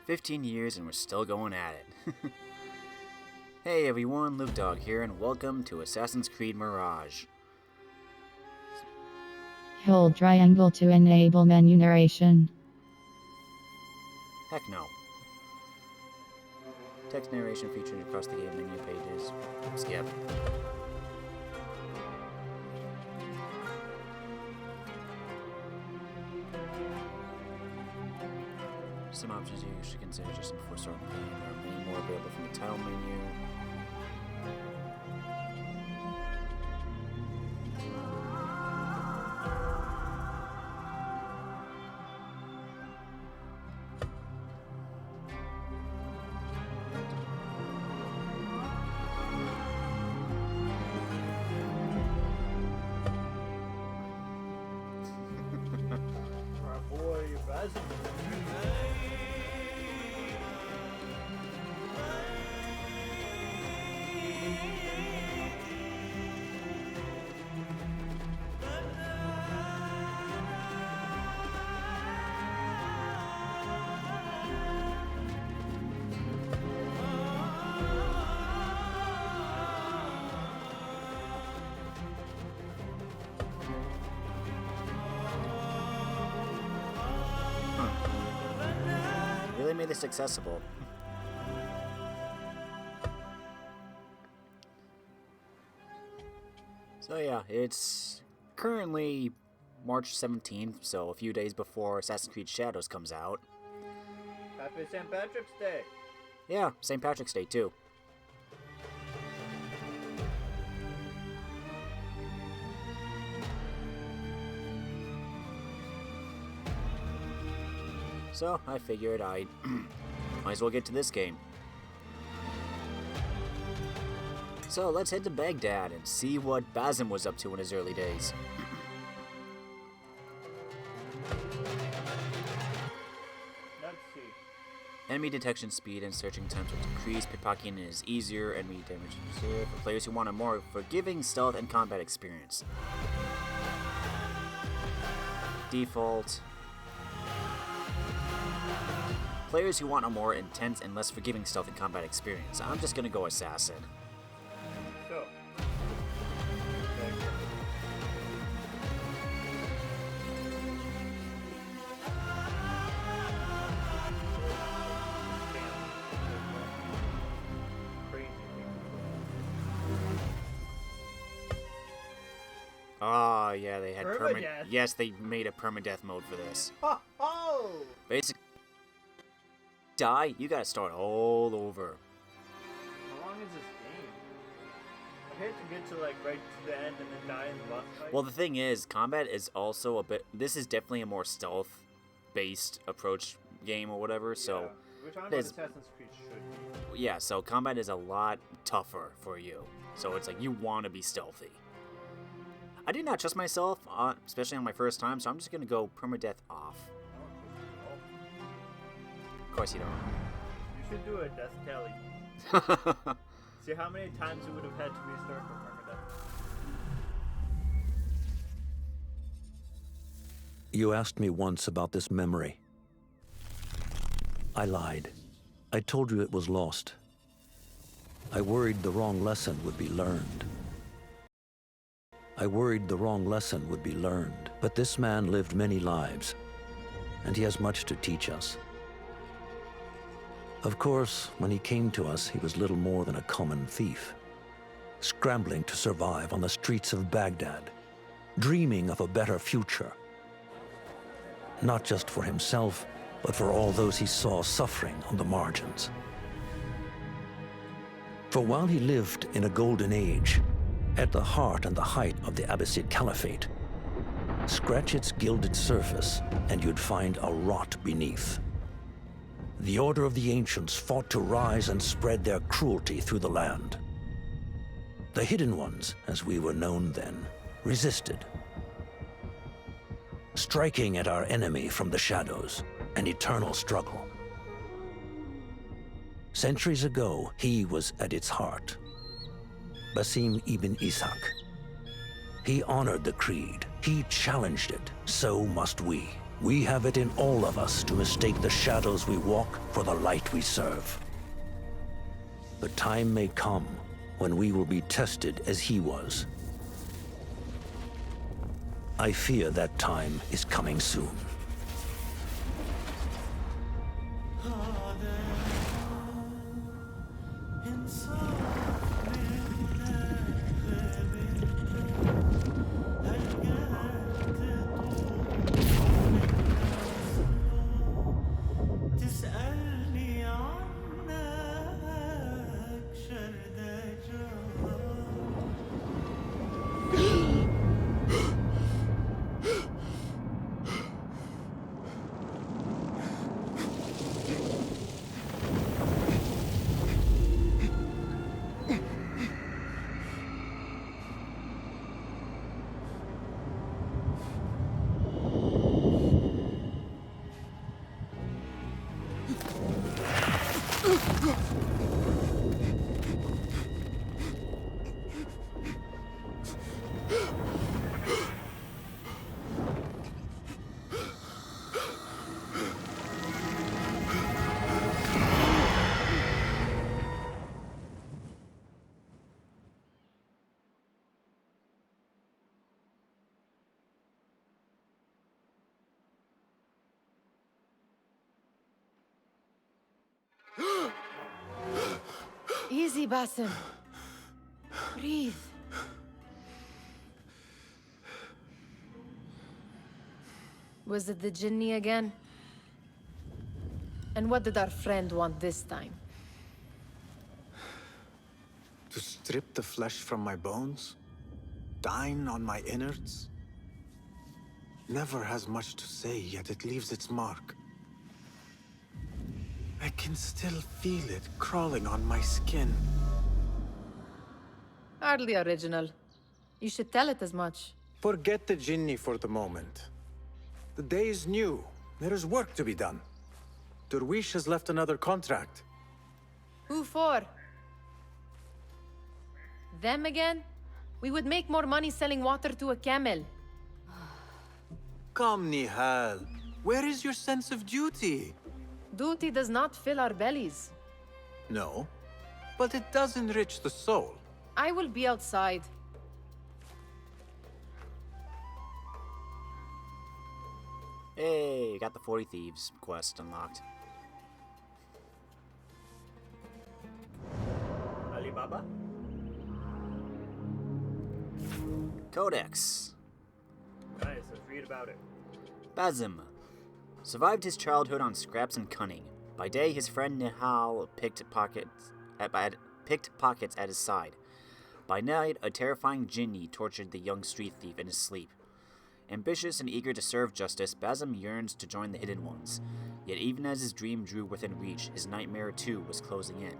15 years and we're still going at it. Hey everyone, Luke Dog here, and welcome to Assassin's Creed Mirage. Hold triangle to enable menu narration. Heck no. Text narration featured across the game menu pages. Skip. Some options you should consider just before starting the game. There are many more available from the title menu. Our boy, Basim. Really made this accessible. So yeah, it's currently March 17th, so a few days before Assassin's Creed Shadows comes out. Happy St. Patrick's Day. Yeah, St. Patrick's Day too. So I figured I might as well get to this game. So let's head to Baghdad and see what Basim was up to in his early days. Let's see. Enemy detection speed and searching times will decrease. Pickpocketing is easier. Enemy damage is easier for players who want a more forgiving stealth and combat experience. Default. Players who want a more intense and less forgiving stealth and combat experience. I'm just gonna go Assassin. So. Okay. Crazy. Oh yeah, they had Permadeath? Yes, they made a permadeath mode for this. Ho ho! Basically, die, you gotta start all over. How long is this game? I hate to get to like right to the end and then die in the boss fight. Well, the thing is, combat is also a bit. This is definitely a more stealth-based approach game or whatever. So Yeah, which I know there's- Assassin's Creed should be. yeah, so combat is a lot tougher for you. So it's like you want to be stealthy. I did not trust myself, especially on my first time. So I'm just gonna go permadeath off. Of course you You should do a death tally. don't. See how many times you would have had to restart for permadeath. You asked me once about this memory. I lied. I told you it was lost. I worried the wrong lesson would be learned. But this man lived many lives, and he has much to teach us. Of course, when he came to us, he was little more than a common thief, scrambling to survive on the streets of Baghdad, dreaming of a better future. Not just for himself, but for all those he saw suffering on the margins. For while he lived in a golden age, at the heart and the height of the Abbasid Caliphate, scratch its gilded surface and you'd find a rot beneath. The Order of the Ancients fought to rise and spread their cruelty through the land. The Hidden Ones, as we were known then, resisted, striking at our enemy from the shadows, an eternal struggle. Centuries ago, he was at its heart. Basim ibn Ishaq. He honored the creed. He challenged it. So must we. We have it in all of us to mistake the shadows we walk for the light we serve. The time may come when we will be tested as he was. I fear that time is coming soon. Easy, Basim. Breathe. Was it the Jinni again? And what did our friend want this time? To strip the flesh from my bones? Dine on my innards? Never has much to say, yet it leaves its mark. I can still feel it crawling on my skin. Hardly original. You should tell it as much. Forget the Jinni for the moment. The day is new. There is work to be done. Derwish has left another contract. Who for? Them again? We would make more money selling water to a camel. Come, Nihal. Where is your sense of duty? Duty does not fill our bellies. No, but it does enrich the soul. I will be outside. Hey, got the 40 Thieves quest unlocked. Alibaba? Codex. Nice, let's read about it. Basim survived his childhood on scraps and cunning. By day, his friend Nihal picked pockets at his side. By night, a terrifying Jinni tortured the young street thief in his sleep. Ambitious and eager to serve justice, Basim yearns to join the Hidden Ones. Yet even as his dream drew within reach, his nightmare too was closing in.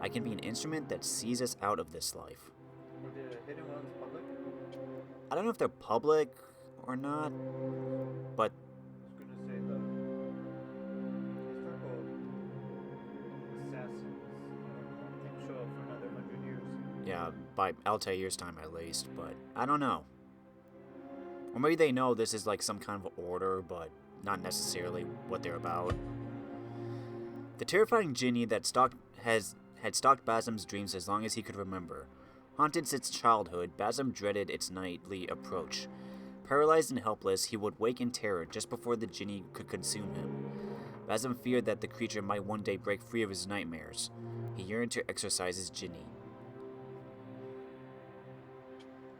I can be an instrument that sees us out of this life. Are the Hidden Ones public? I don't know if they're public or not, but I was gonna say the historical assassins can show up for another 100 years. yeah, by Altair's time at least, but I don't know. Or maybe they know this is like some kind of order, but not necessarily what they're about. The terrifying Jinni that had stalked Basim's dreams as long as he could remember. Haunted since childhood, Basim dreaded its nightly approach. Paralyzed and helpless, he would wake in terror just before the Jinni could consume him. Basim feared that the creature might one day break free of his nightmares. He yearned to exorcise his Jinni.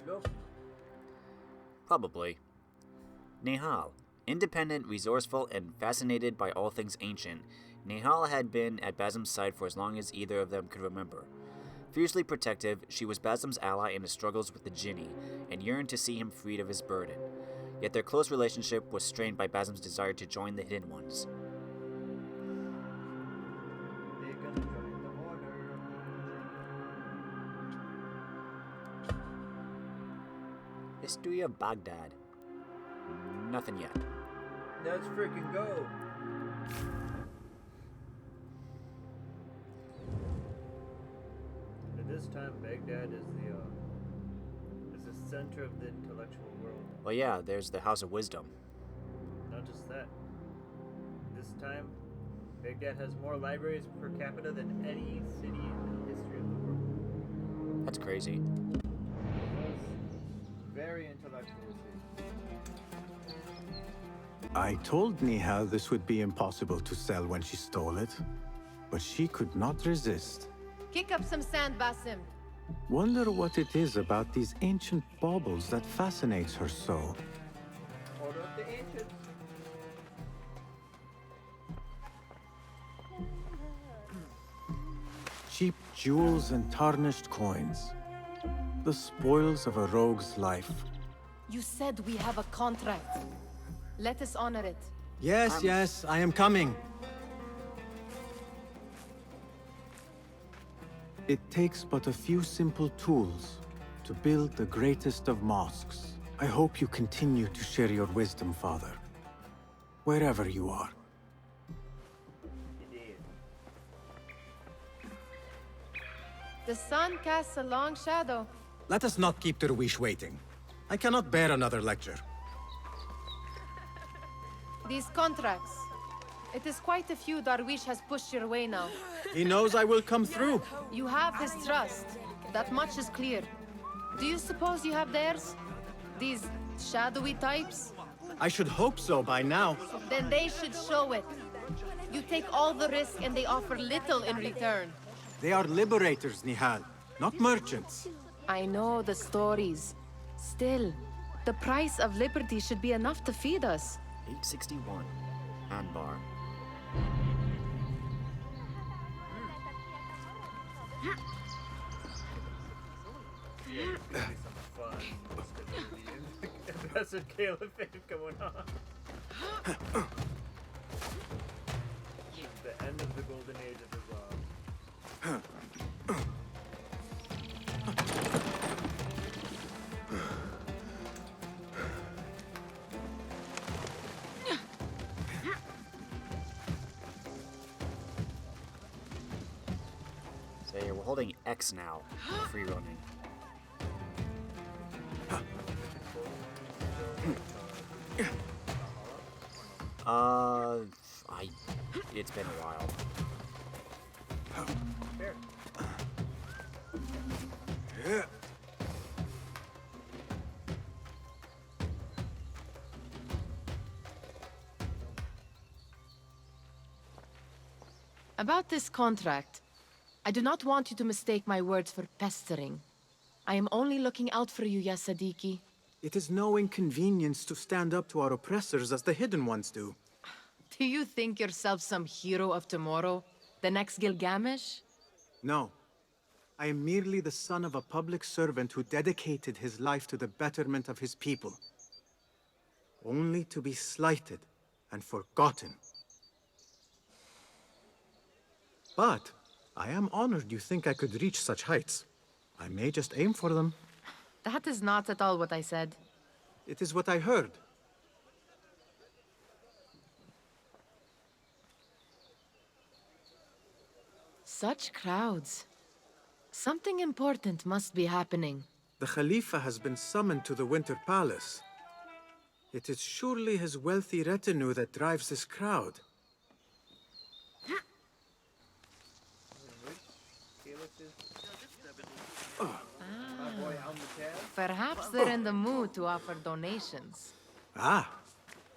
Nope. Probably. Nihal. Independent, resourceful, and fascinated by all things ancient, Nihal had been at Basim's side for as long as either of them could remember. Fiercely protective, she was Basim's ally in his struggles with the Jinni, and yearned to see him freed of his burden. Yet their close relationship was strained by Basim's desire to join the Hidden Ones. They're gonna join the order. History of Baghdad. Nothing yet. Let's freaking go! At this time, Baghdad is the center of the intellectual world. Well, yeah, there's the House of Wisdom. not just that. This time, Baghdad has more libraries per capita than any city in the history of the world. That's crazy. It was very intellectual city. I told Nihal this would be impossible to sell when she stole it, but she could not resist. Kick up some sand, Basim. Wonder what it is about these ancient baubles that fascinates her so. Order of the Ancients. Cheap jewels and tarnished coins. The spoils of a rogue's life. You said we have a contract. Let us honor it. Yes, yes, I am coming. It takes but a few simple tools to build the greatest of mosques. I hope you continue to share your wisdom, Father. Wherever you are. Indeed. The sun casts a long shadow. Let us not keep Derwish waiting. I cannot bear another lecture. These contracts. It is quite a few Darwish has pushed your way now. He knows I will come through. You have his trust. That much is clear. Do you suppose you have theirs? These shadowy types? I should hope so by now. Then they should show it. You take all the risk and they offer little in return. They are liberators, Nihal, not merchants. I know the stories. Still, the price of liberty should be enough to feed us. 861. Anbar. Yeah, there's gonna be some fun. Just 'cause of the aggressive caliphate going on. The end of the golden age of Islam. So yeah, we're holding X now. Free running. It's been a while. Fair. About this contract, I do not want you to mistake my words for pestering. I am only looking out for you, ya Sadiki. It is no inconvenience to stand up to our oppressors as the hidden ones do. Do you think yourself some hero of tomorrow? The next Gilgamesh? No. I am merely the son of a public servant who dedicated his life to the betterment of his people. Only to be slighted and forgotten. But I am honored you think I could reach such heights. I may just aim for them. That is not at all what I said. It is what I heard. Such crowds. Something important must be happening. The Khalifa has been summoned to the Winter Palace. It is surely his wealthy retinue that drives this crowd. Perhaps they're in the mood to offer donations. Ah,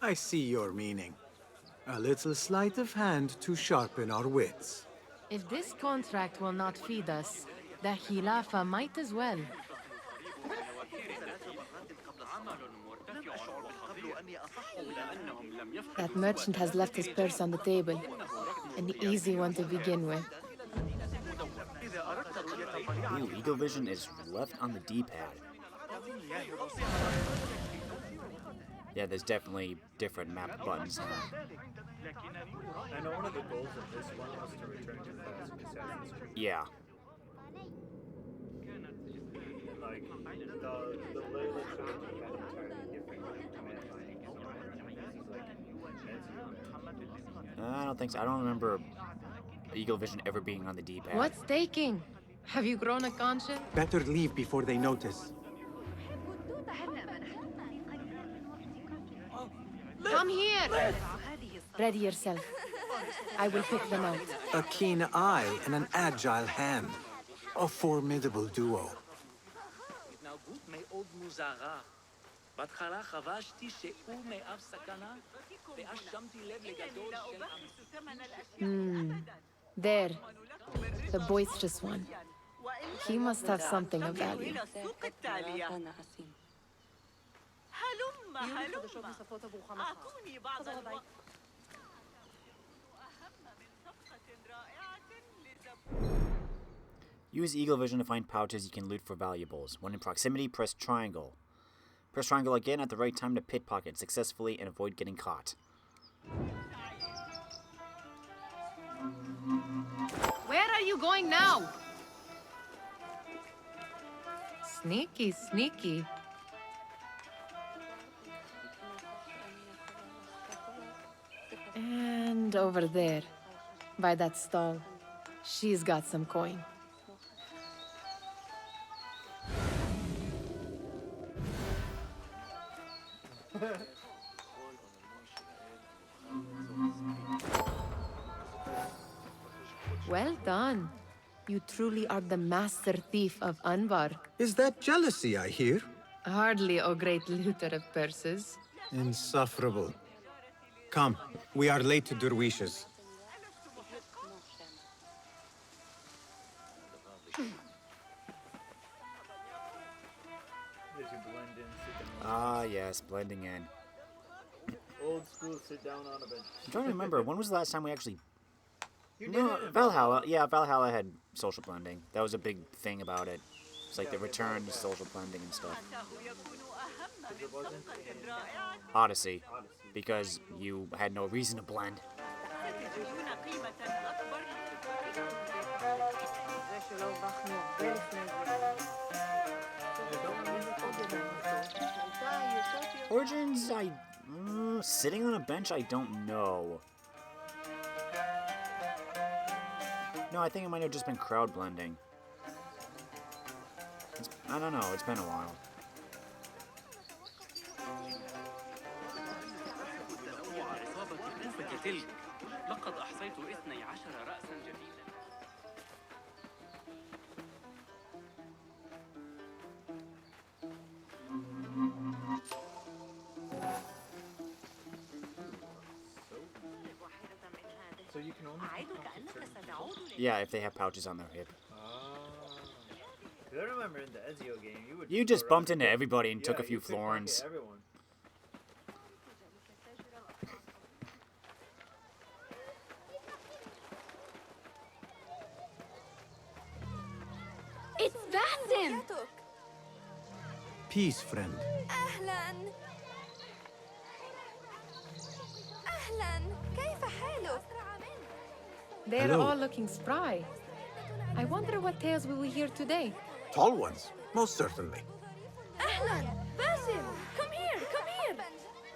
I see your meaning. A little sleight of hand to sharpen our wits. If this contract will not feed us, the Khilafa might as well. That merchant has left his purse on the table. An easy one to begin with. Ooh, Eagle Vision is left on the D-pad. Yeah, there's definitely different map buttons now. I know one of the goals of this one was to return to classic Assassin's Creed. Yeah. And like the Layla trilogy had entirely different command lines. This is like I don't think so. I don't remember Eagle Vision ever being on the D-pad. What's taking? Have you grown a conscience? Better leave before they notice. Come here! Ready yourself. I will pick them out. A keen eye and an agile hand. A formidable duo. There. The boisterous one. He must have something of value. Use eagle vision to find pouches you can loot for valuables. When in proximity, press triangle. Press triangle again at the right time to pickpocket successfully and avoid getting caught. Where are you going now? Sneaky, sneaky. And over there, by that stall, she's got some coin. Well done. You truly are the master thief of Anbar. Is that jealousy I hear? Hardly, O great looter of purses. Insufferable. Come, we are late to Derwishes. As you blend in, sit down. Ah, yes, blending in. Old school, sit down on a bench. I'm trying to remember, when was the last time we actually... You did No, it in Valhalla. Yeah, Valhalla had social blending. That was a big thing about it. It's like the return to social blending and stuff. It wasn't in Odyssey. Because you had no reason to blend. Origins, sitting on a bench, I don't know. No, I think it might have just been crowd blending. I don't know, it's been a while. So you can only Yeah, if they have pouches on their hip. I remember in the Ezio game, you would You go just around bumped into and- everybody and took yeah, a few you pickpocket florins. everyone. It's Basim! Peace, friend. أهلاً أهلاً كيف حالك؟ They're Hello. all looking spry. I wonder what tales we will hear today. Tall ones, most certainly. أهلاً Basim! Come here, come here!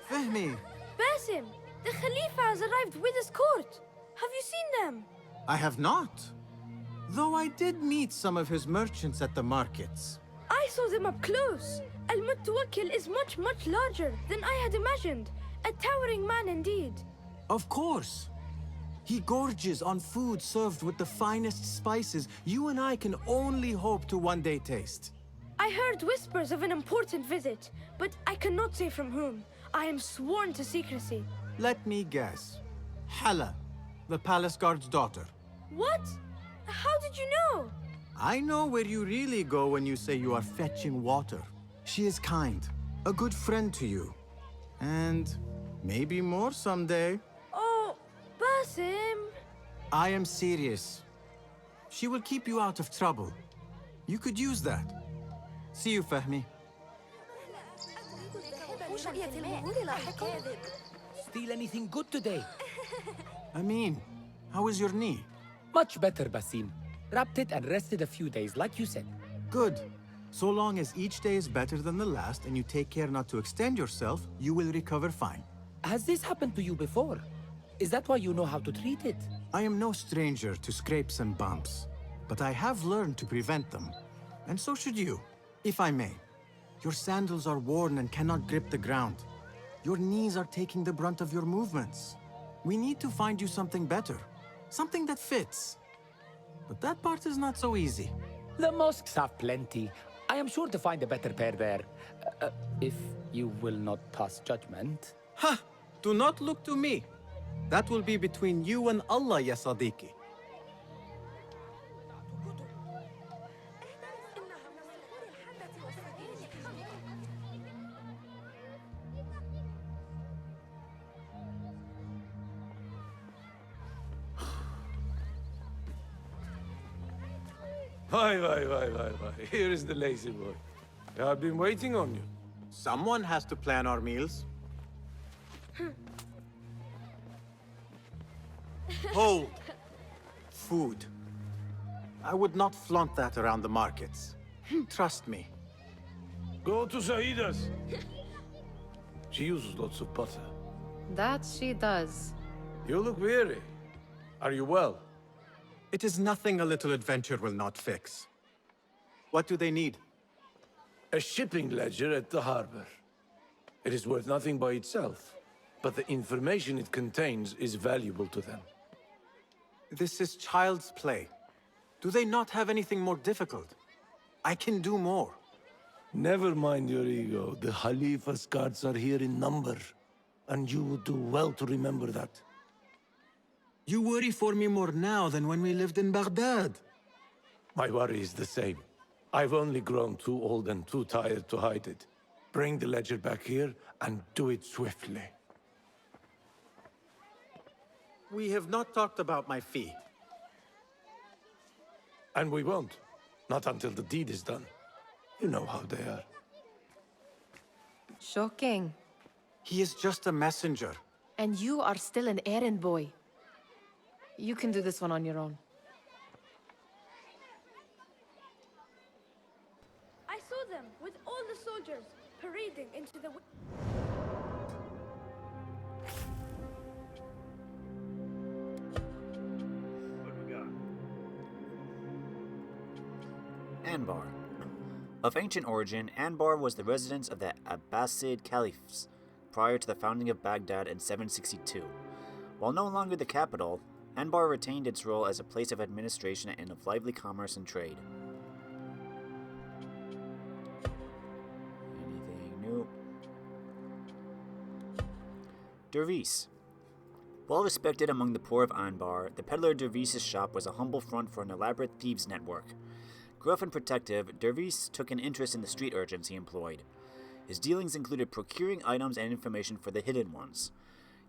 Fehmi, Basim, the Khalifa has arrived with his court. Have you seen them? I have not. Though I did meet some of his merchants at the markets. I saw them up close. Al-Mutawakkil is much, much larger than I had imagined. A towering man indeed. Of course. He gorges on food served with the finest spices you and I can only hope to one day taste. I heard whispers of an important visit, but I cannot say from whom. I am sworn to secrecy. Let me guess. Hala, the palace guard's daughter. What? How did you know? I know where you really go when you say you are fetching water. She is kind, a good friend to you. And maybe more someday. Oh, Basim. I am serious. She will keep you out of trouble. You could use that. See you, Fahmi. Steal anything good today? Amin, how is your knee? Much better, Basim. Wrapped it and rested a few days, like you said. Good. So long as each day is better than the last and you take care not to extend yourself, you will recover fine. Has this happened to you before? Is that why you know how to treat it? I am no stranger to scrapes and bumps, but I have learned to prevent them. And so should you, if I may. Your sandals are worn and cannot grip the ground. Your knees are taking the brunt of your movements. We need to find you something better. Something that fits. But that part is not so easy. The mosques have plenty. I am sure to find a better pair there. If you will not pass judgment. Ha! Do not look to me. That will be between you and Allah, ya Sadiqi. Why. Here is the lazy boy. I've been waiting on you. Someone has to plan our meals. Hold. Food. I would not flaunt that around the markets. Trust me. Go to Saida's. She uses lots of butter. That she does. You look weary. Are you well? It is nothing a little adventure will not fix. What do they need? A shipping ledger at the harbor. It is worth nothing by itself, but the information it contains is valuable to them. This is child's play. Do they not have anything more difficult? I can do more. Never mind your ego. The Khalifa's guards are here in number, and you would do well to remember that. You worry for me more now than when we lived in Baghdad. My worry is the same. I've only grown too old and too tired to hide it. Bring the ledger back here, and do it swiftly. We have not talked about my fee. And we won't. Not until the deed is done. You know how they are. Shocking. He is just a messenger. And you are still an errand boy. You can do this one on your own. I saw them with all the soldiers parading into the... What do we got? Anbar. Of ancient origin, Anbar was the residence of the Abbasid caliphs prior to the founding of Baghdad in 762. While no longer the capital, Anbar retained its role as a place of administration and of lively commerce and trade. Anything new? Dervis. Well respected among the poor of Anbar, the peddler Dervis's shop was a humble front for an elaborate thieves' network. Gruff and protective, Dervis took an interest in the street urchins he employed. His dealings included procuring items and information for the hidden ones.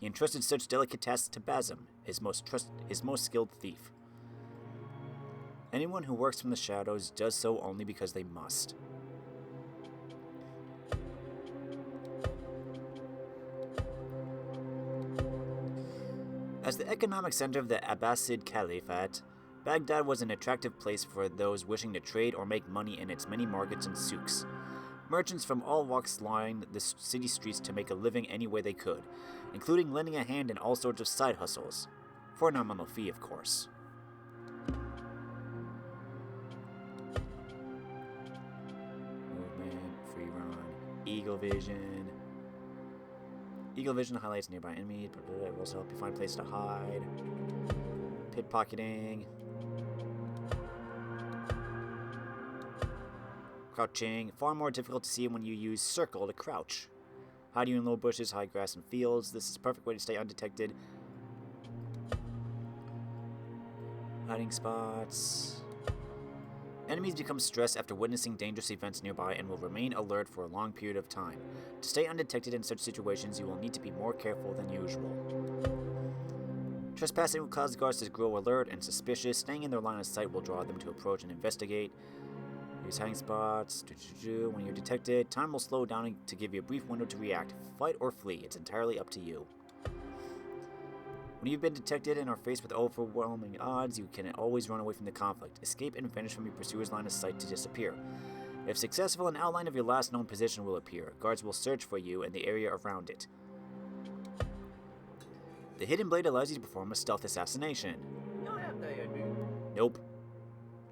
He entrusted such delicatesses to Basim, his most skilled thief. Anyone who works from the shadows does so only because they must. As the economic center of the Abbasid Caliphate, Baghdad was an attractive place for those wishing to trade or make money in its many markets and souks. Merchants from all walks lined the city streets to make a living any way they could, including lending a hand in all sorts of side hustles. For a nominal fee, of course. Movement, free run, eagle vision. Eagle vision highlights nearby enemies, but it will also help you find places to hide. Pickpocketing. Crouching, far more difficult to see when you use circle to crouch. Hiding in low bushes, high grass, and fields. This is a perfect way to stay undetected. Hiding spots. Enemies become stressed after witnessing dangerous events nearby and will remain alert for a long period of time. To stay undetected in such situations, you will need to be more careful than usual. Trespassing will cause guards to grow alert and suspicious. Staying in their line of sight will draw them to approach and investigate. Use hiding spots. When you're detected, time will slow down to give you a brief window to react. Fight or flee, it's entirely up to you. When you've been detected and are faced with overwhelming odds, you can always run away from the conflict. Escape and vanish from your pursuer's line of sight to disappear. If successful, an outline of your last known position will appear. Guards will search for you and the area around it. The hidden blade allows you to perform a stealth assassination. No, I have that yet, dude. Nope.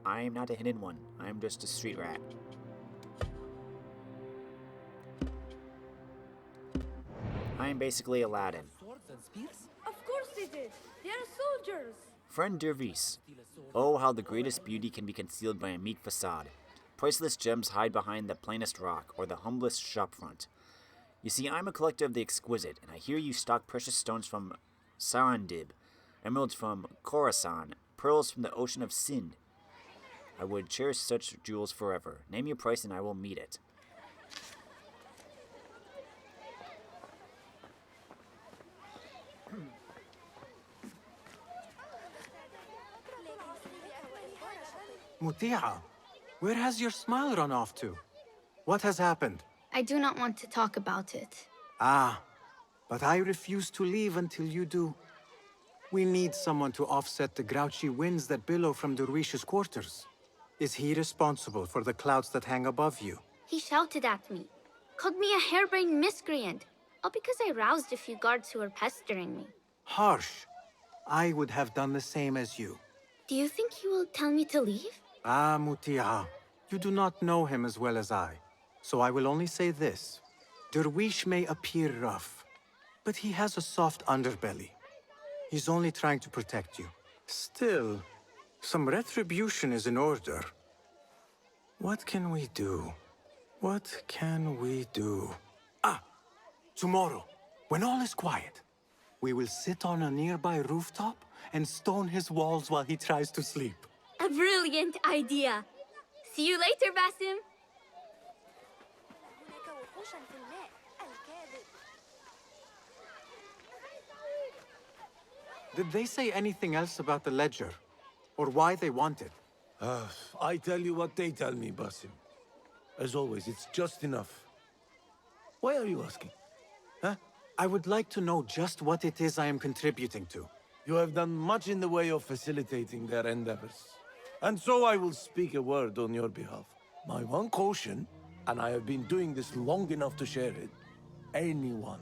I am not a hidden one. I am just a street rat. I'm basically Aladdin. Of course they did. They are soldiers. Friend Dervis. Oh, how the greatest beauty can be concealed by a meek facade. Priceless gems hide behind the plainest rock or the humblest shopfront. You see, I'm a collector of the exquisite, and I hear you stock precious stones from Sarandib, emeralds from Khorasan, pearls from the ocean of Sind. I would cherish such jewels forever. Name your price and I will meet it. Muti'a, where has your smile run off to? What has happened? I do not want to talk about it. Ah, but I refuse to leave until you do. We need someone to offset the grouchy winds that billow from Derwish's quarters. Is he responsible for the clouds that hang above you? He shouted at me, called me a harebrained miscreant, all because I roused a few guards who were pestering me. Harsh. I would have done the same as you. Do you think he will tell me to leave? Ah, Muti'a, you do not know him as well as I. So I will only say this. Derwish may appear rough, but he has a soft underbelly. He's only trying to protect you. Still, some retribution is in order. What can we do? What can we do? Ah! Tomorrow, when all is quiet, we will sit on a nearby rooftop and stone his walls while he tries to sleep. A brilliant idea. See you later, Basim. Did they say anything else about the ledger? Or why they want it? I tell you what they tell me, Basim. As always, it's just enough. Why are you asking? Huh? I would like to know just what it is I am contributing to. You have done much in the way of facilitating their endeavors. And so I will speak a word on your behalf. My one caution, and I have been doing this long enough to share it, anyone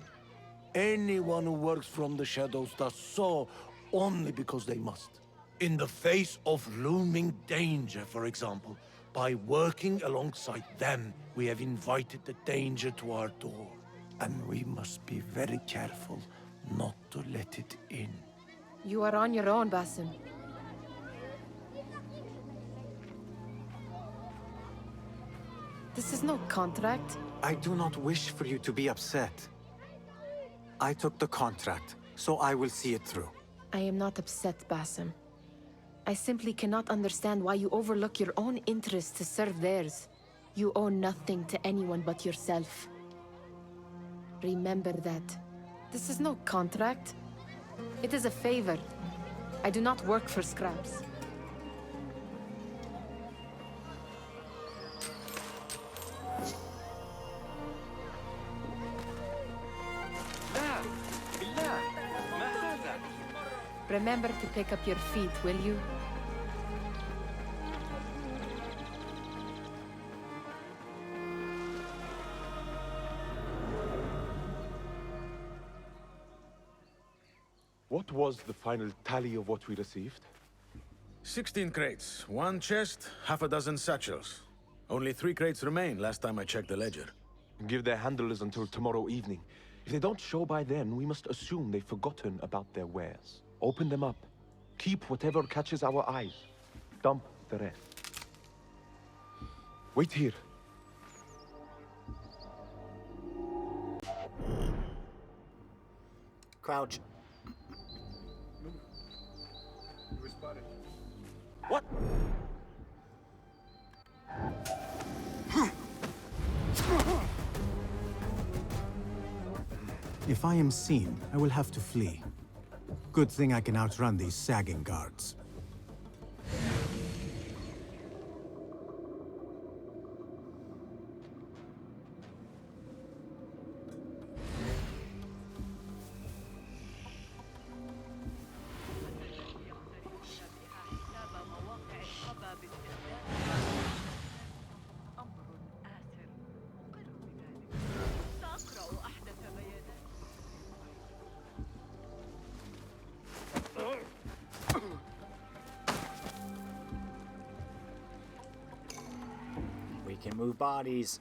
who works from the shadows does so only because they must. In the face of looming danger, for example, by working alongside them, we have invited the danger to our door. And we must be very careful not to let it in. You are on your own, Basim. This is no contract. I do not wish for you to be upset. I took the contract, so I will see it through. I am not upset, Basim. I simply cannot understand why you overlook your own interests to serve theirs. You owe nothing to anyone but yourself. Remember that. This is no contract. It is a favor. I do not work for scraps. Remember to pick up your feet, will you? What was the final tally of what we received? 16 crates, 1 chest, half a dozen satchels. Only 3 crates remain last time I checked the ledger. Give their handlers until tomorrow evening. If they don't show by then, we must assume they've forgotten about their wares. Open them up. Keep whatever catches our eyes. Dump the rest. Wait here. Crouch. What? If I am seen, I will have to flee. Good thing I can outrun these sagging guards. We can move bodies.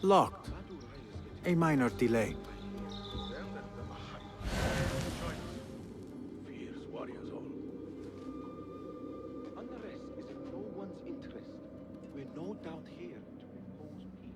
Locked. A minor delay. Fierce warriors all. Unrest is in no one's interest. We're no doubt here to impose peace.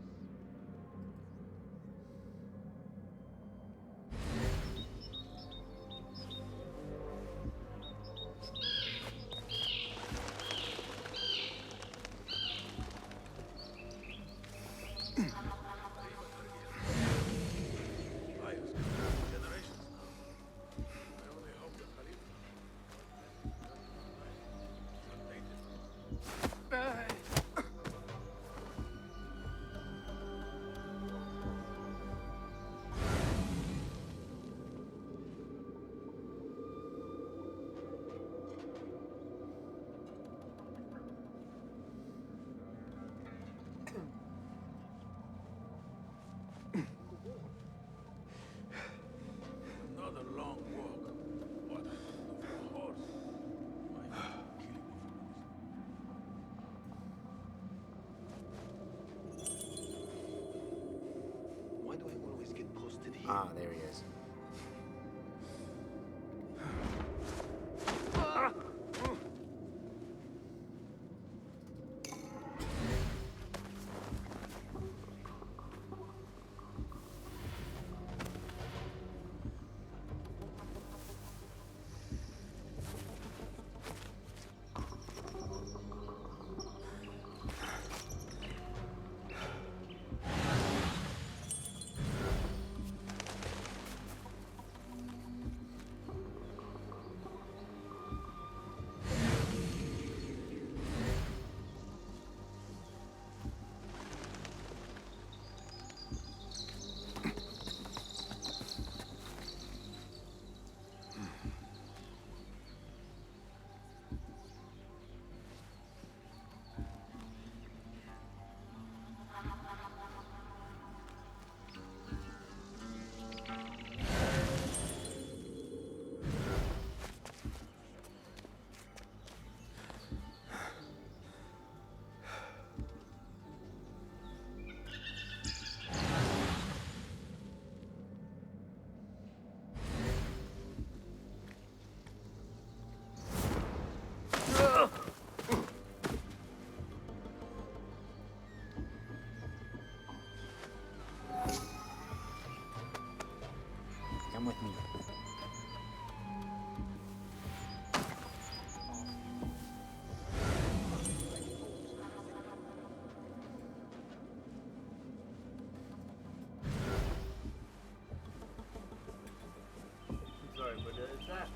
Another long walk. What happened to the horse? My killing Why do I always get posted here? Ah, there he is. Come with me. Sorry, but is that?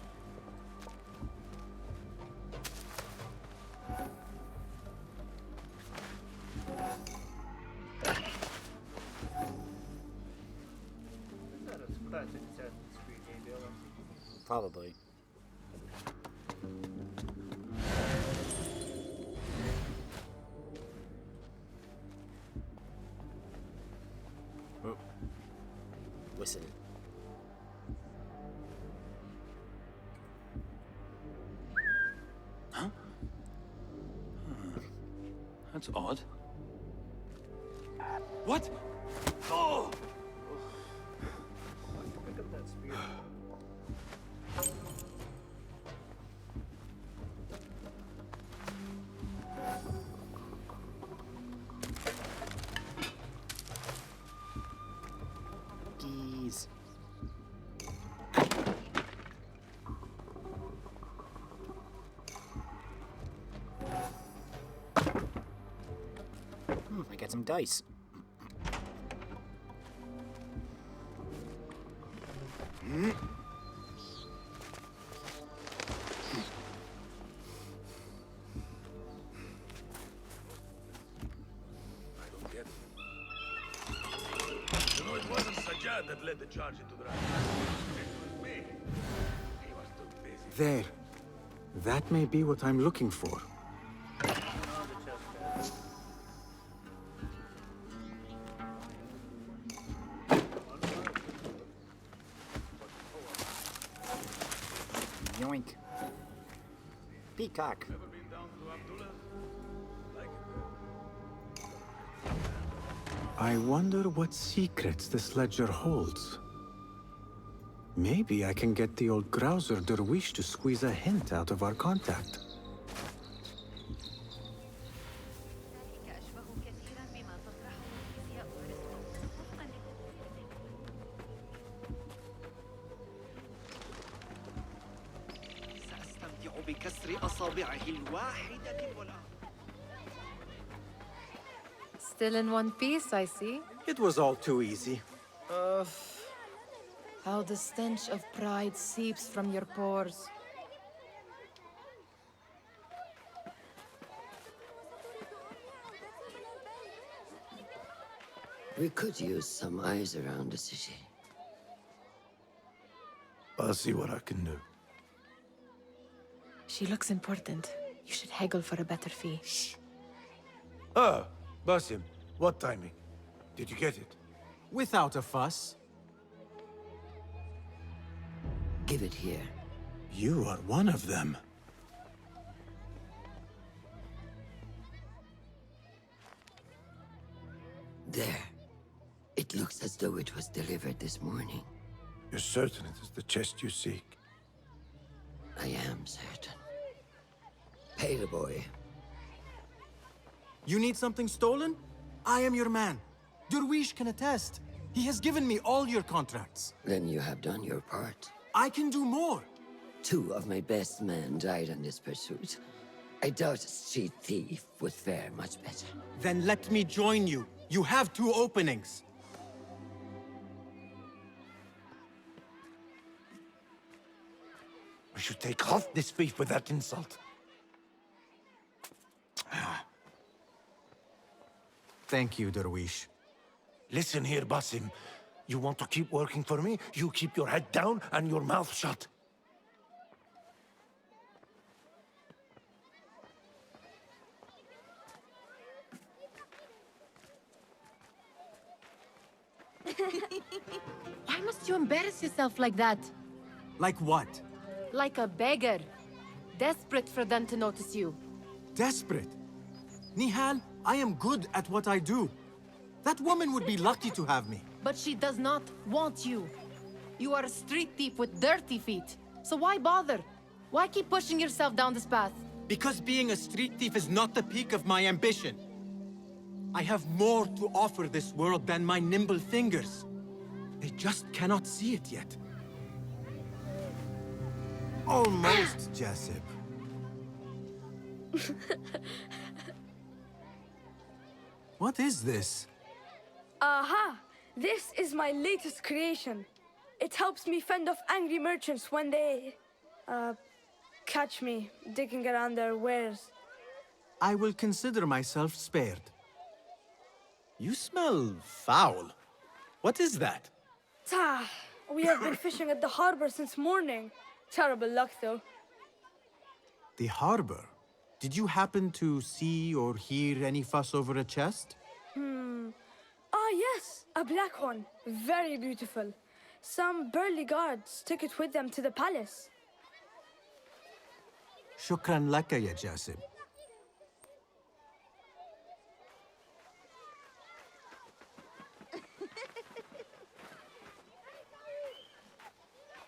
Is that a classic Assassin's Creed game, Dylan? Probably. Oh. Whistle. Huh? That's odd. What? Oh! Pick up that spear. Keys. I got some dice. I don't get it. You know, it wasn't Sajjad that led the charge into the right. It was me. He was too busy. There. That may be what I'm looking for. Oh, the chest pad. Yoink. Peacock. Ever been down to Abdullah's? Like it there. I wonder what secrets this ledger holds. Maybe I can get the old grouser Derwish to squeeze a hint out of our contact. Still in one piece, I see. It was all too easy. How the stench of pride seeps from your pores. We could use some eyes around the city. I'll see what I can do. She looks important. You should haggle for a better fee. Shh. Ah, Basim, what timing? Did you get it? Without a fuss. Give it here. You are one of them. There. It looks as though it was delivered this morning. You're certain it is the chest you seek? I am certain. Pay the boy. You need something stolen? I am your man. Derwish can attest. He has given me all your contracts. Then you have done your part. I can do more. 2 of my best men died on this pursuit. I doubt a street thief would fare much better. Then let me join you. You have 2 openings. We should take off this beef with that insult. Thank you, Derwish. Listen here, Basim. You want to keep working for me? You keep your head down and your mouth shut. Why must you embarrass yourself like that? Like what? Like a beggar. Desperate for them to notice you. Desperate? Nihal, I am good at what I do. That woman would be lucky to have me. But she does not want you. You are a street thief with dirty feet. So why bother? Why keep pushing yourself down this path? Because being a street thief is not the peak of my ambition. I have more to offer this world than my nimble fingers. They just cannot see it yet. Almost, Jessup. What is this? Aha! This is my latest creation. It helps me fend off angry merchants when they... catch me digging around their wares. I will consider myself spared. You smell foul. What is that? Tah! We have been fishing at the harbor since morning. Terrible luck, though. The harbor? Did you happen to see or hear any fuss over a chest? Ah, yes, a black one. Very beautiful. Some burly guards took it with them to the palace. Shukran laka, ya Jasib.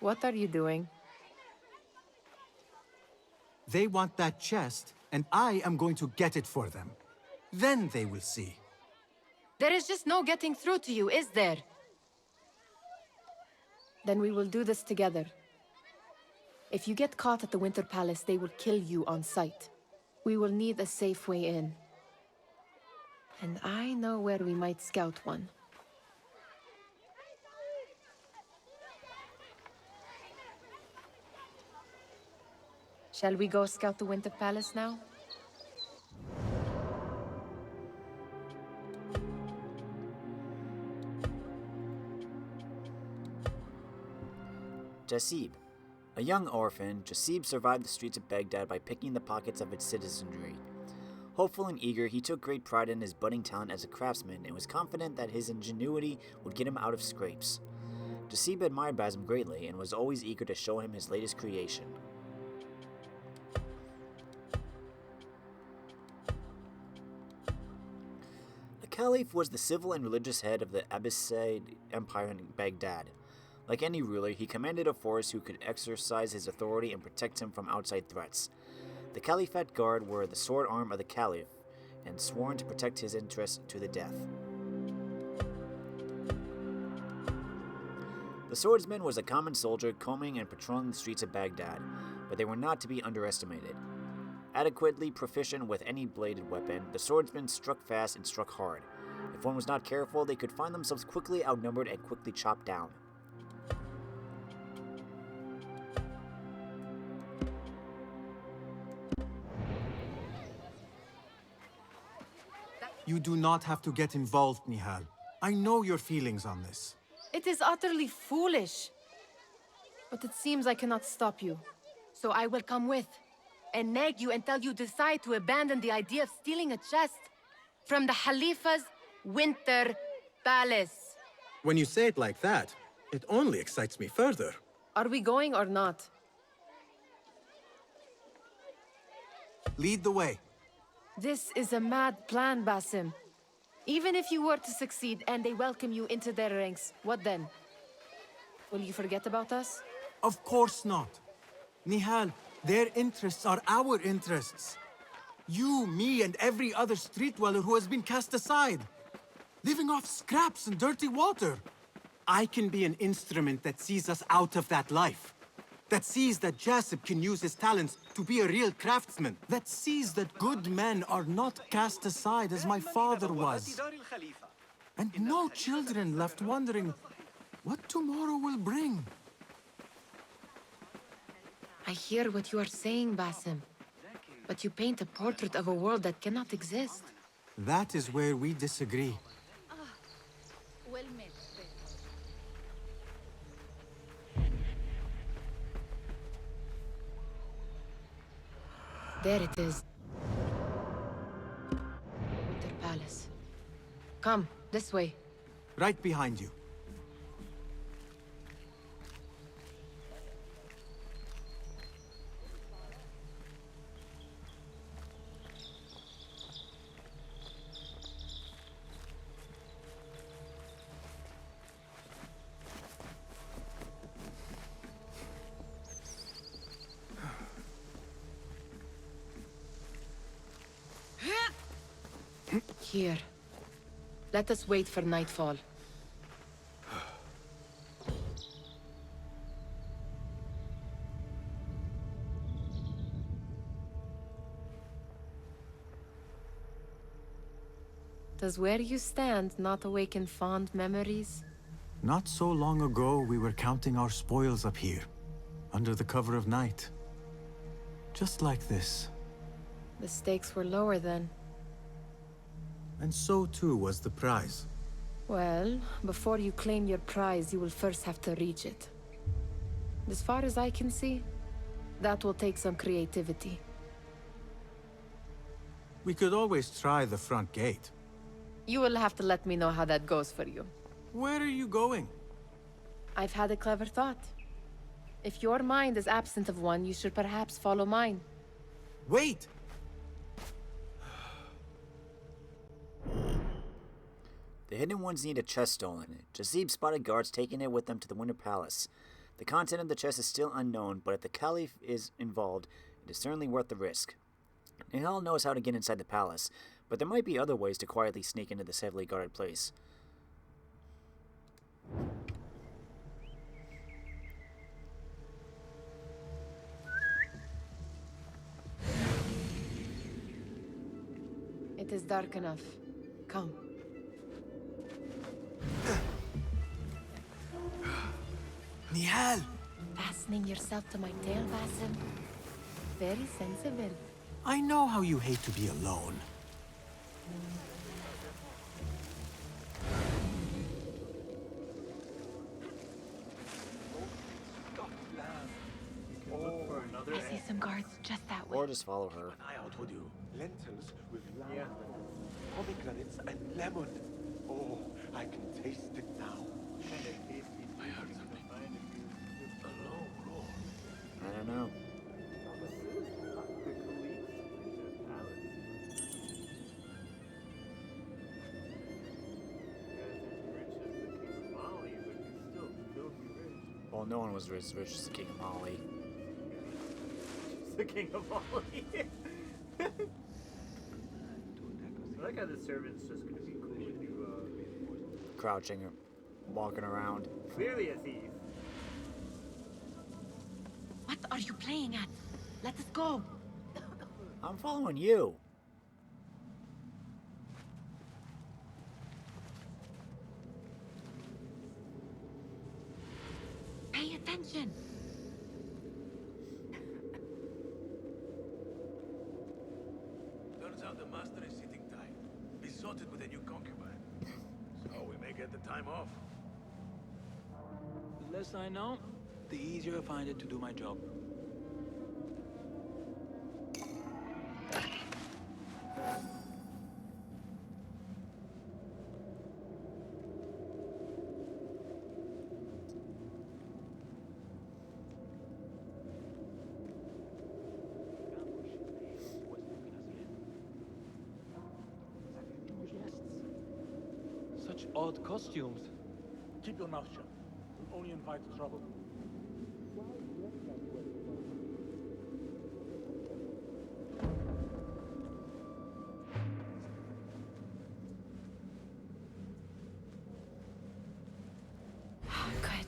What are you doing? They want that chest, and I am going to get it for them. Then they will see. There is just no getting through to you, is there? Then we will do this together. If you get caught at the Winter Palace, they will kill you on sight. We will need a safe way in. And I know where we might scout one. Shall we go scout the Winter Palace now? Jasib. A young orphan, Jasib survived the streets of Baghdad by picking the pockets of its citizenry. Hopeful and eager, he took great pride in his budding talent as a craftsman and was confident that his ingenuity would get him out of scrapes. Jasib admired Basim greatly and was always eager to show him his latest creation. A Caliph was the civil and religious head of the Abbasid Empire in Baghdad. Like any ruler, he commanded a force who could exercise his authority and protect him from outside threats. The Caliphate Guard were the sword arm of the Caliph, and sworn to protect his interests to the death. The swordsman was a common soldier combing and patrolling the streets of Baghdad, but they were not to be underestimated. Adequately proficient with any bladed weapon, the swordsmen struck fast and struck hard. If one was not careful, they could find themselves quickly outnumbered and quickly chopped down. You do not have to get involved, Nihal. I know your feelings on this. It is utterly foolish. But it seems I cannot stop you. So I will come with, and nag you until you decide to abandon the idea of stealing a chest from the Khalifa's winter palace. When you say it like that, it only excites me further. Are we going or not? Lead the way. This is a mad plan, Basim. Even if you were to succeed and they welcome you into their ranks, what then? Will you forget about us? Of course not. Nihal, their interests are our interests. You, me, and every other street dweller who has been cast aside. Living off scraps and dirty water. I can be an instrument that sees us out of that life. That sees that Jasip can use his talents to be a real craftsman. That sees that good men are not cast aside as my father was. And no children left wondering what tomorrow will bring. I hear what you are saying, Basim. But you paint a portrait of a world that cannot exist. That is where we disagree. Well met. There it is. Winter Palace. Come, this way. Right behind you. Here. Let us wait for nightfall. Does where you stand not awaken fond memories? Not so long ago, we were counting our spoils up here, under the cover of night. Just like this. The stakes were lower then. And so too was the prize. Well, before you claim your prize, you will first have to reach it. As far as I can see, that will take some creativity. We could always try the front gate. You will have to let me know how that goes for you. Where are you going? I've had a clever thought. If your mind is absent of one, you should perhaps follow mine. Wait! The Hidden Ones need a chest stolen. Jazib spotted guards taking it with them to the Winter Palace. The content of the chest is still unknown, but if the Caliph is involved, it is certainly worth the risk. Nihal knows how to get inside the palace, but there might be other ways to quietly sneak into this heavily guarded place. It is dark enough. Come. Nihal! Fastening yourself to my tail, Basim. Very sensible. I know how you hate to be alone. I see some guards just that way. Or just follow her. I told you, lentils with lamb, pomegranates and lemon. Oh, I can taste it now. I heard something. I don't know. Well, no one was as rich as the King of Mali. The King of Mali. I like how the servant's just gonna be cool with you, Crouching or walking around. clearly a thief. What are you playing at? Let us go. I'm following you. Pay attention. Turns out the master is sitting tight, besotted with a new concubine. So we may get the time off. The less I know, the easier I find it to do my job. Such odd costumes. Keep your mouth shut. We'll only invite trouble. Good.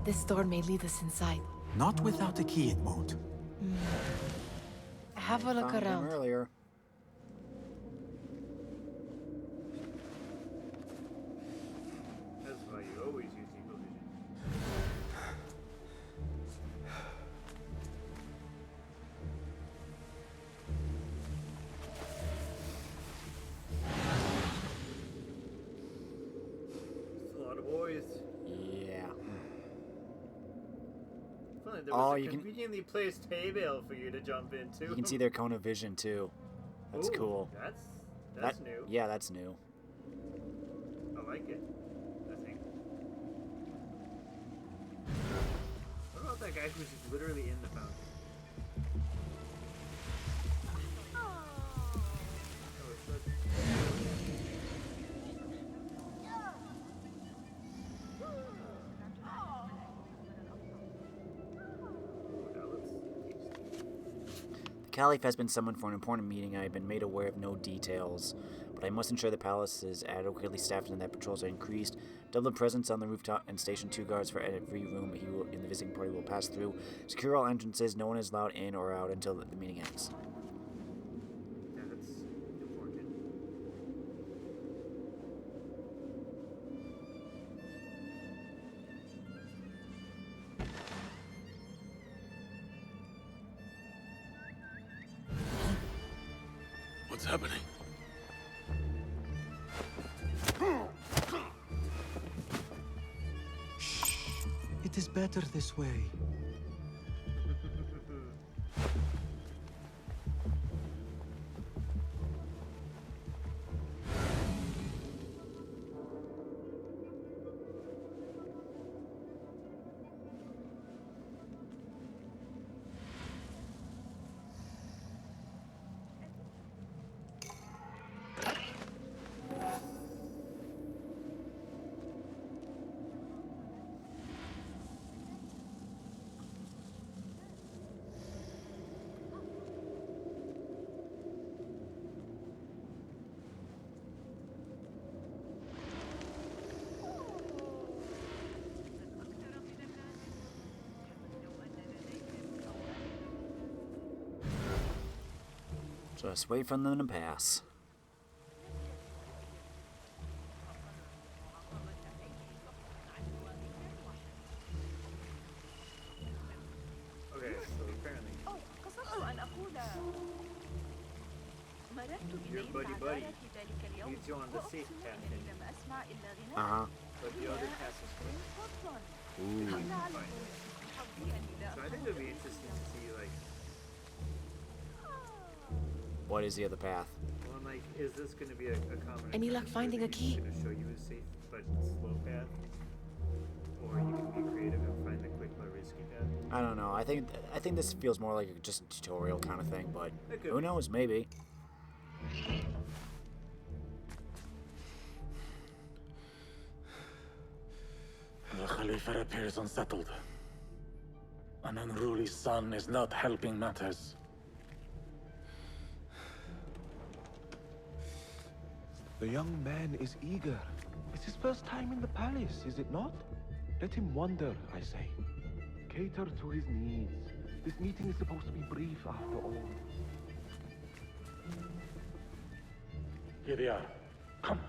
This door may lead us inside. Not without a key, it won't. Have a look Found them around. earlier. That's why you always use eagle vision. It's a lot of boys. Yeah. Funny, there Oh, was a you can- conveniently placed hay bale for you to jump into. You can see their cone of vision too. That's Ooh, cool. That's new. Yeah, that's new. I like it. I think. What about that guy who's literally in the fountain? Oh, it's like... The Caliph has been summoned for an important meeting. I have been made aware of no details, but I must ensure the palace is adequately staffed and that patrols are increased. Double the presence on the rooftop and station 2 guards for every room he will, in the visiting party will pass through. Secure all entrances. No one is allowed in or out until the meeting ends. That's important. What's happening? It is better this way. Just wait for them to pass. Okay, so apparently your buddy leads you on the safe path, Uh-huh. but the other path is closed. Ooh. So I think it'll be interesting to see, like, What is the other path? well, I'm like, is this going to be a common? Any luck occurrence finding where a key? It's going to show you a safe but slow path, or you can be creative and find the quick but risky path. I don't know. I think this feels more like just a tutorial kind of thing, but It could who be. knows? Maybe. The Khalifa appears unsettled. An unruly son is not helping matters. The young man is eager. It's his first time in the palace, is it not? Let him wander, I say. Cater to his needs. This meeting is supposed to be brief after all. Here they are. Come.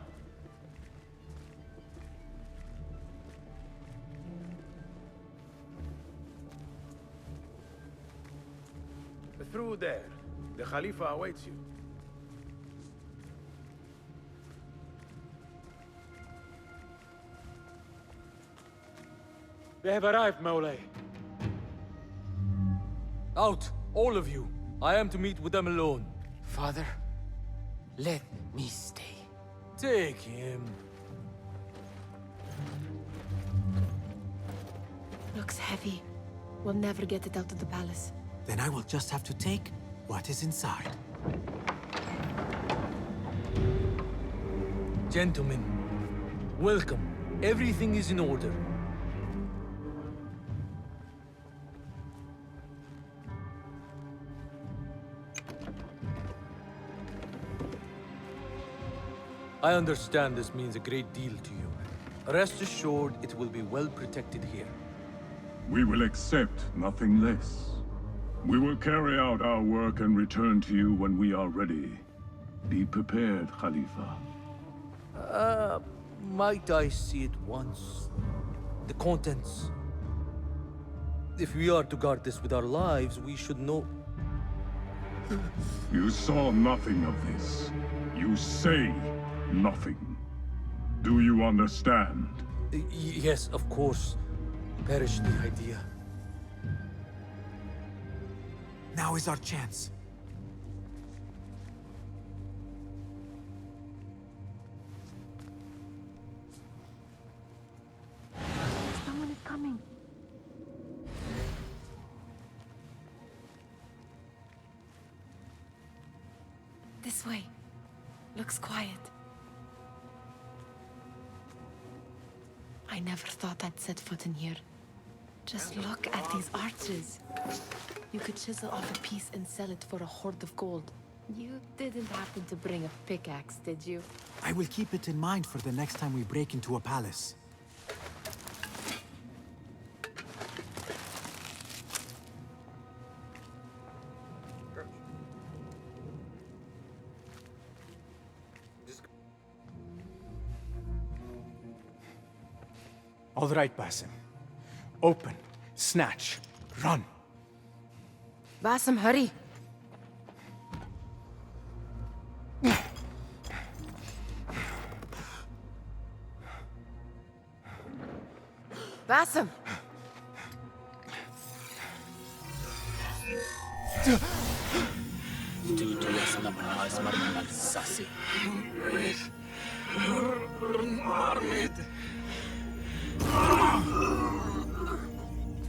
Through there. The Khalifa awaits you. They have arrived, Maulay. Out, all of you. I am to meet with them alone. Father, let me stay. Take him. Looks heavy. We'll never get it out of the palace. Then I will just have to take what is inside. Gentlemen, welcome. Everything is in order. I understand this means a great deal to you. Rest assured, it will be well protected here. We will accept nothing less. We will carry out our work and return to you when we are ready. Be prepared, Khalifa. Might I see it once? The contents. If we are to guard this with our lives, we should know... You saw nothing of this. You say nothing. Do you understand? Yes, of course. Perish the idea. Now is our chance. Someone is coming. This way. Looks quiet. I never thought I'd set foot in here. Just look at these arches. You could chisel off a piece and sell it for a hoard of gold. You didn't happen to bring a pickaxe, did you? I will keep it in mind for the next time we break into a palace. All right, Basim. Open, snatch, run. Basim, hurry. Basim!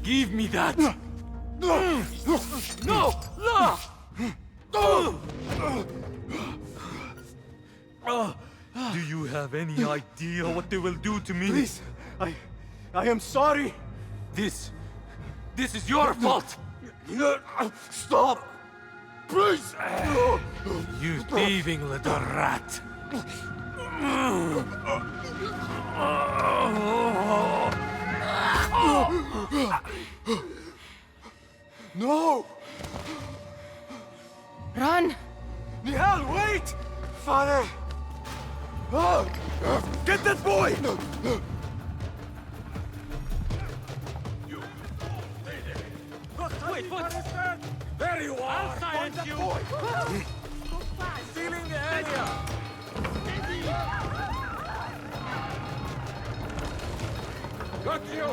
Give me that! No! No! Do you have any idea what they will do to me? Please, I am sorry. This is your fault! Stop! Please! You thieving little rat! No! Run! Nihal, wait! Father! Get that boy! Wait, what? There you are! I'll silence you! Sealing the area! Got you!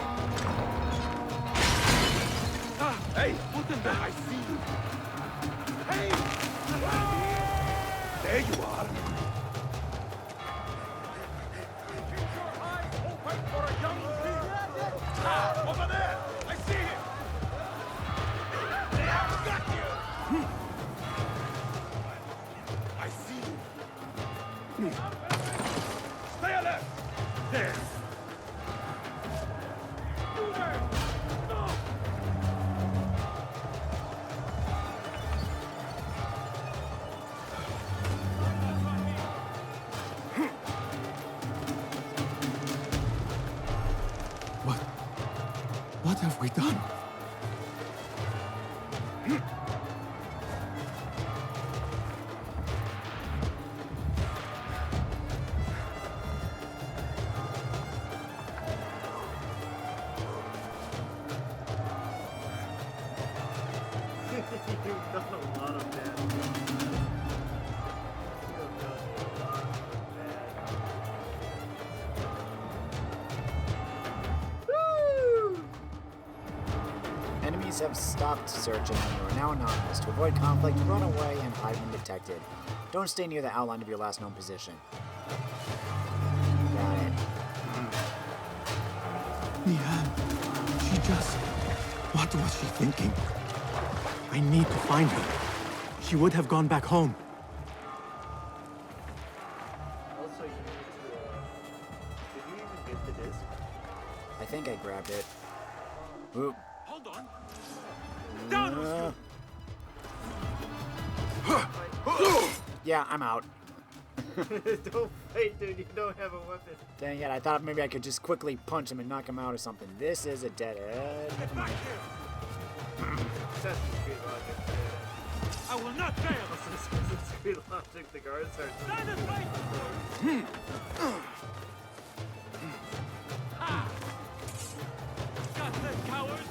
Hey, put him back! I see you! Hey! There you are! Keep your eyes open for a young thief! Over there! I see him! Got you! I see you! Stay alert! There! have we done? You've done a lot of bad. You've done a lot of bad. Woo! Enemies have stopped searching and you are now anonymous. To avoid conflict, run away and hide when detected. Don't stay near the outline of your last known position. Got it. Nihan, she just... What was she thinking? I need to find her. She would have gone back home. Also, you need to, did you even get the disc? I think I grabbed it. Oop. Hold on. Down! Yeah, I'm out. Don't fight, dude. You don't have a weapon. Dang it, I thought maybe I could just quickly punch him and knock him out or something. This is a dead end. Never mind. Assassin's Creed logic. I will not fail! Assassin's Creed logic. The guards are... Stand aside! Got this, coward!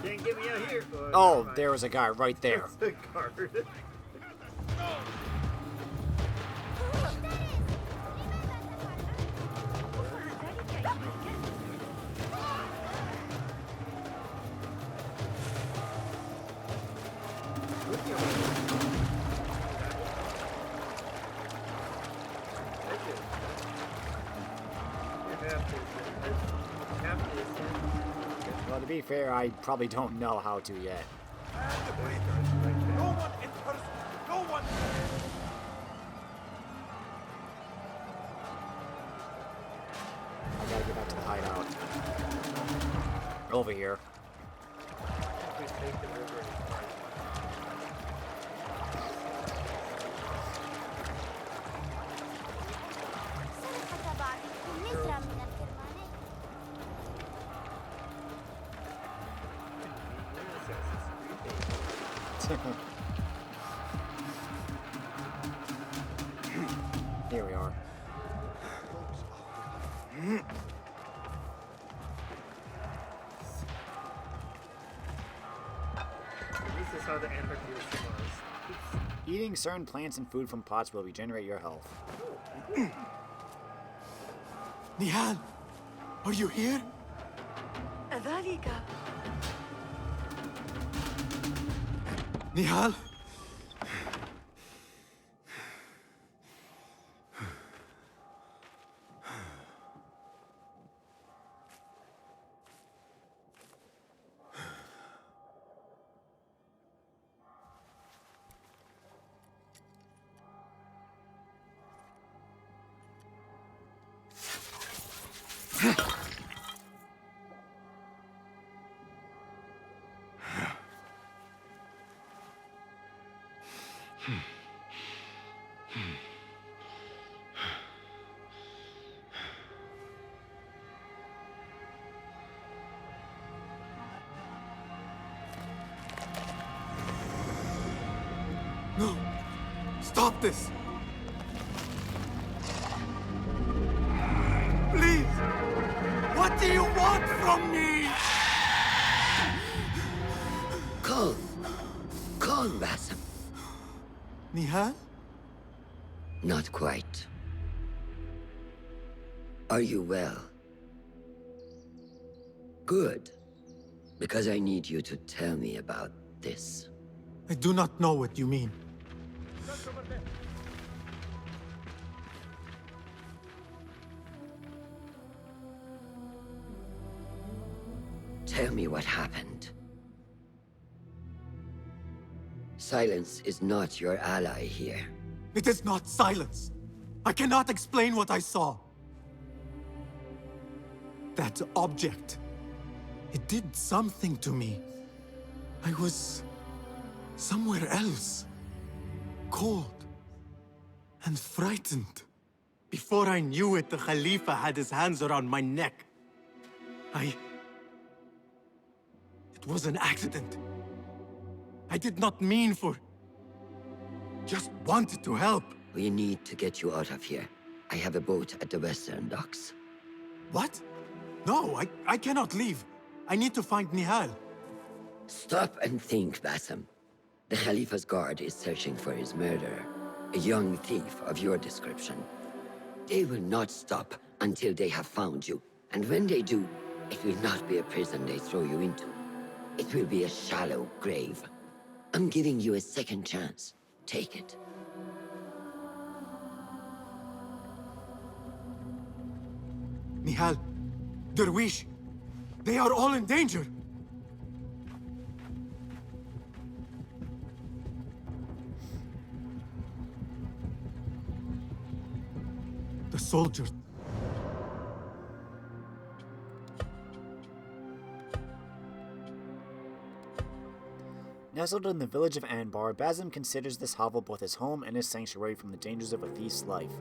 Can't get me out here. Oh, there was a guy right there. That's the guard. Well, to be fair, I probably don't know how to yet. No one in person! No one! I gotta get back to the hideout. Over here. Here we are. This is how the anarchy was. Eating certain plants and food from pots will regenerate your health. Nihan, are you here? Nihal? No! Stop this! Please! What do you want from me? Calm. Calm, Basim. Nihan? Not quite. Are you well? Good. Because I need you to tell me about this. I do not know what you mean. Tell me what happened. Silence is not your ally here. It is not silence. I cannot explain what I saw. That object. It did something to me. I was somewhere else. Cold and frightened. Before I knew it, the Khalifa had his hands around my neck. It was an accident. I did not mean for... Just wanted to help. We need to get you out of here. I have a boat at the western docks. What? No, I cannot leave. I need to find Nihal. Stop and think, Basim. The Khalifa's guard is searching for his murderer, a young thief of your description. They will not stop until they have found you. And when they do, it will not be a prison they throw you into. It will be a shallow grave. I'm giving you a second chance. Take it. Nihal, Derwish, they are all in danger. The soldiers. Nestled in the village of Anbar, Basim considers this hovel both his home and his sanctuary from the dangers of a thief's life.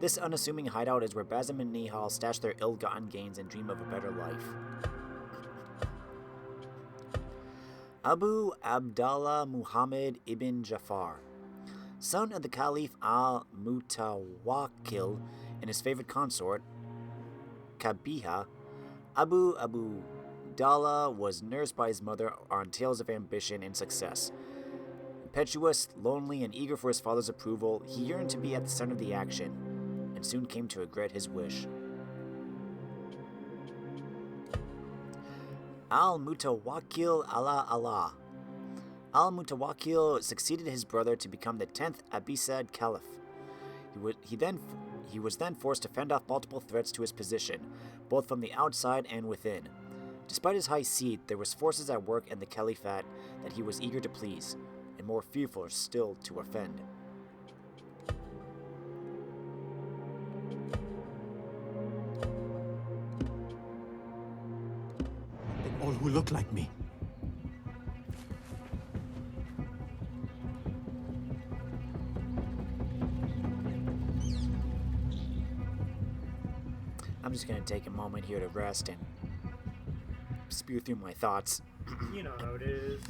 This unassuming hideout is where Basim and Nihal stash their ill-gotten gains and dream of a better life. Abu Abdallah Muhammad ibn Jafar, son of the Caliph al-Mutawakkil and his favorite consort, Kabiha, Abu Abdallah was nursed by his mother on tales of ambition and success. Impetuous, lonely, and eager for his father's approval, he yearned to be at the center of the action, and soon came to regret his wish. Al-Mutawakkil ala Allah. Al-Mutawakkil succeeded his brother to become the 10th Abbasid Caliph. He was then forced to fend off multiple threats to his position, both from the outside and within. Despite his high seat, there was forces at work in the Caliphate that he was eager to please, and more fearful still to offend. All who look like me. I'm just going to take a moment here to rest and spew through my thoughts. You know how it is.